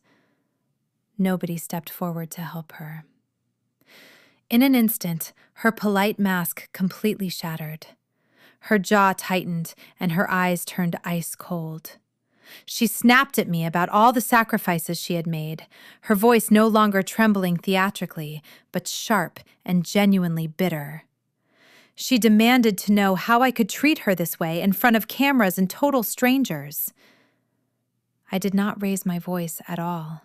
Nobody stepped forward to help her. In an instant, her polite mask completely shattered. Her jaw tightened and her eyes turned ice cold. She snapped at me about all the sacrifices she had made, her voice no longer trembling theatrically, but sharp and genuinely bitter. She demanded to know how I could treat her this way in front of cameras and total strangers. I did not raise my voice at all.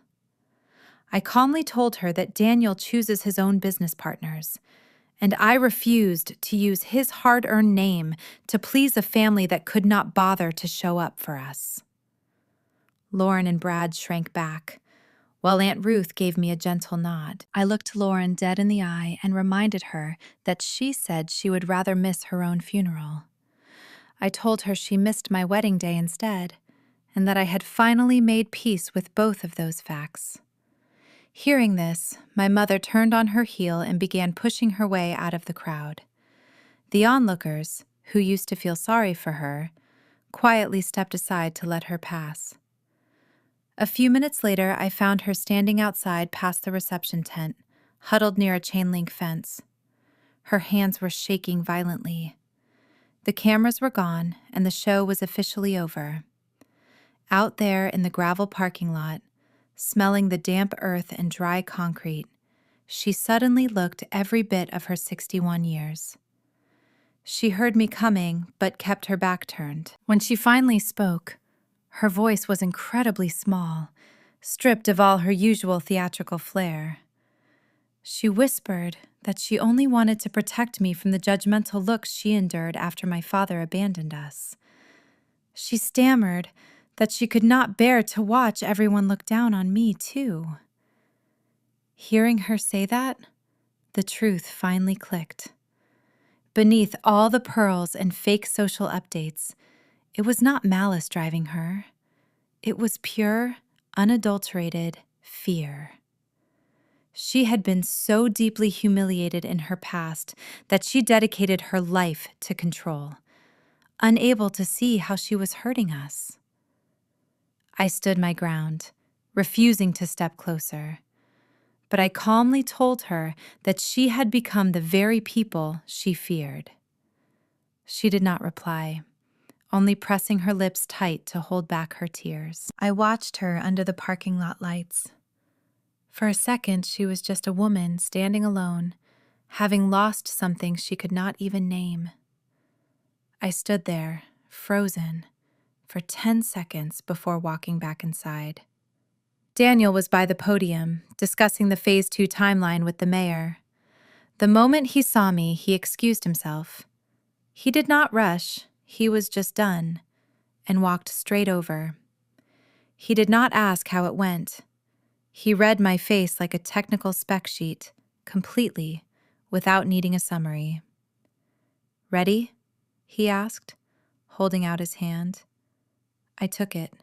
I calmly told her that Daniel chooses his own business partners, and I refused to use his hard-earned name to please a family that could not bother to show up for us. Lauren and Brad shrank back, while Aunt Ruth gave me a gentle nod. I looked Lauren dead in the eye and reminded her that she said she would rather miss her own funeral. I told her she missed my wedding day instead, and that I had finally made peace with both of those facts. Hearing this, my mother turned on her heel and began pushing her way out of the crowd. The onlookers, who used to feel sorry for her, quietly stepped aside to let her pass. A few minutes later, I found her standing outside past the reception tent, huddled near a chain-link fence. Her hands were shaking violently. The cameras were gone, and the show was officially over. Out there in the gravel parking lot, smelling the damp earth and dry concrete, she suddenly looked every bit of her 61 years. She heard me coming, but kept her back turned. When she finally spoke, her voice was incredibly small, stripped of all her usual theatrical flair. She whispered that she only wanted to protect me from the judgmental looks she endured after my father abandoned us. She stammered that she could not bear to watch everyone look down on me, too. Hearing her say that, the truth finally clicked. Beneath all the pearls and fake social updates, it was not malice driving her. It was pure, unadulterated fear. She had been so deeply humiliated in her past that she dedicated her life to control, unable to see how she was hurting us. I stood my ground, refusing to step closer, but I calmly told her that she had become the very people she feared. She did not reply, only pressing her lips tight to hold back her tears. I watched her under the parking lot lights. For a second, she was just a woman standing alone, having lost something she could not even name. I stood there, frozen, for 10 seconds before walking back inside. Daniel was by the podium, discussing the Phase 2 timeline with the mayor. The moment he saw me, he excused himself. He did not rush, he was just done, and walked straight over. He did not ask how it went. He read my face like a technical spec sheet, completely, without needing a summary. "Ready?" he asked, holding out his hand. I took it.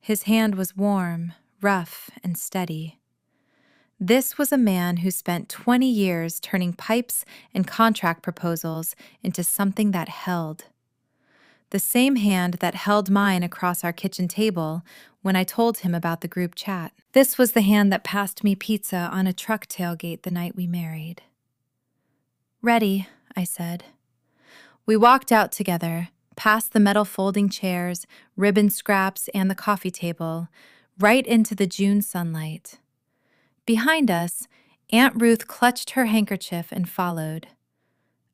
His hand was warm, rough, and steady. This was a man who spent 20 years turning pipes and contract proposals into something that held. The same hand that held mine across our kitchen table when I told him about the group chat. This was the hand that passed me pizza on a truck tailgate the night we married. "Ready," I said. We walked out together, past the metal folding chairs, ribbon scraps, and the coffee table, right into the June sunlight. Behind us, Aunt Ruth clutched her handkerchief and followed.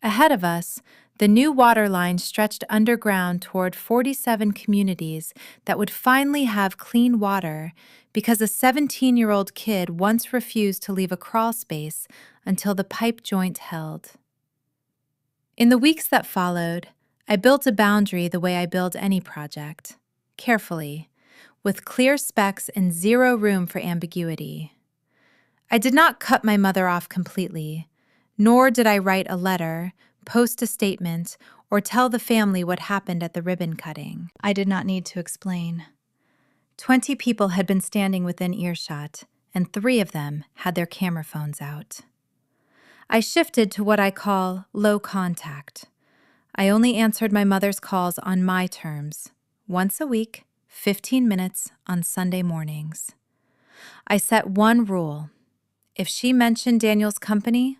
Ahead of us, the new water line stretched underground toward 47 communities that would finally have clean water because a 17-year-old kid once refused to leave a crawl space until the pipe joint held. In the weeks that followed, I built a boundary the way I build any project, carefully, with clear specs and zero room for ambiguity. I did not cut my mother off completely, nor did I write a letter, post a statement, or tell the family what happened at the ribbon cutting. I did not need to explain. 20 people had been standing within earshot, and 3 of them had their camera phones out. I shifted to what I call low contact. I only answered my mother's calls on my terms, once a week, 15 minutes on Sunday mornings. I set one rule. If she mentioned Daniel's company,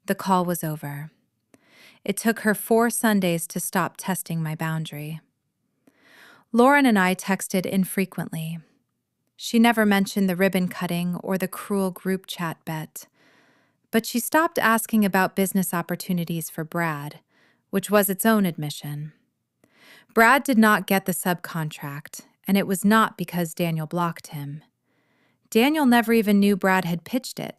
the call was over. It took her 4 Sundays to stop testing my boundary. Lauren and I texted infrequently. She never mentioned the ribbon cutting or the cruel group chat bet. But she stopped asking about business opportunities for Brad, which was its own admission. Brad did not get the subcontract, and it was not because Daniel blocked him. Daniel never even knew Brad had pitched it,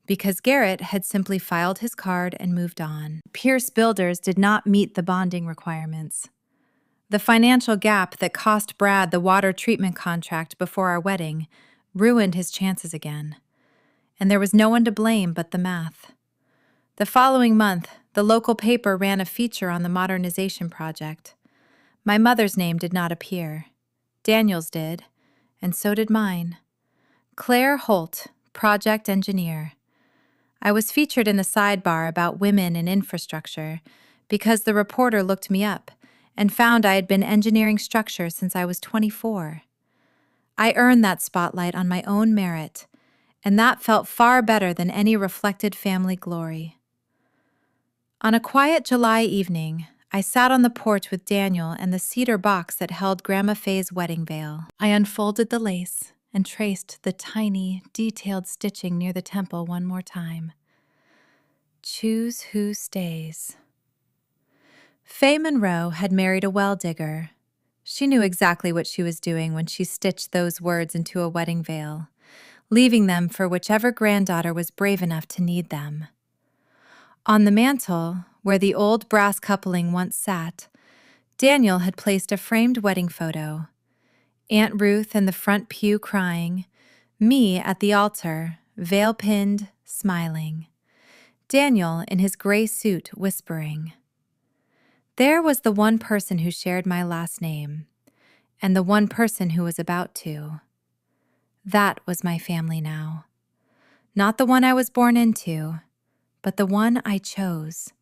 because Garrett had simply filed his card and moved on. Pierce Builders did not meet the bonding requirements. The financial gap that cost Brad the water treatment contract before our wedding ruined his chances again. And there was no one to blame but the math. The following month, the local paper ran a feature on the modernization project. My mother's name did not appear. Daniel's did, and so did mine. Claire Holt, project engineer. I was featured in the sidebar about women and infrastructure because the reporter looked me up and found I had been engineering structure since I was 24. I earned that spotlight on my own merit, and that felt far better than any reflected family glory. On a quiet July evening, I sat on the porch with Daniel and the cedar box that held Grandma Faye's wedding veil. I unfolded the lace and traced the tiny, detailed stitching near the temple one more time. Choose who stays. Faye Monroe had married a well digger. She knew exactly what she was doing when she stitched those words into a wedding veil, leaving them for whichever granddaughter was brave enough to need them. On the mantel, where the old brass coupling once sat, Daniel had placed a framed wedding photo. Aunt Ruth in the front pew crying, me at the altar, veil pinned, smiling. Daniel in his gray suit whispering. There was the one person who shared my last name, and the one person who was about to. That was my family now. Not the one I was born into, but the one I chose,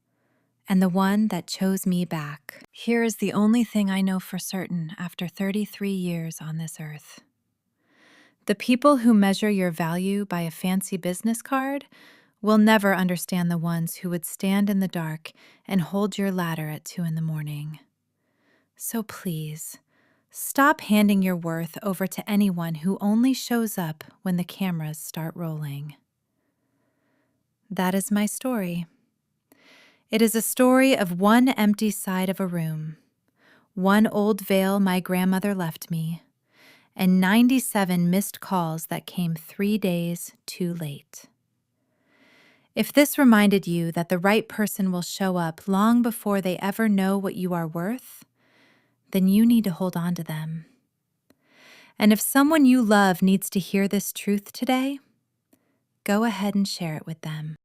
and the one that chose me back. Here is the only thing I know for certain after 33 years on this earth. The people who measure your value by a fancy business card will never understand the ones who would stand in the dark and hold your ladder at 2 a.m. So please, stop handing your worth over to anyone who only shows up when the cameras start rolling. That is my story. It is a story of one empty side of a room, one old veil my grandmother left me, and 97 missed calls that came 3 days too late. If this reminded you that the right person will show up long before they ever know what you are worth, then you need to hold on to them. And if someone you love needs to hear this truth today, go ahead and share it with them.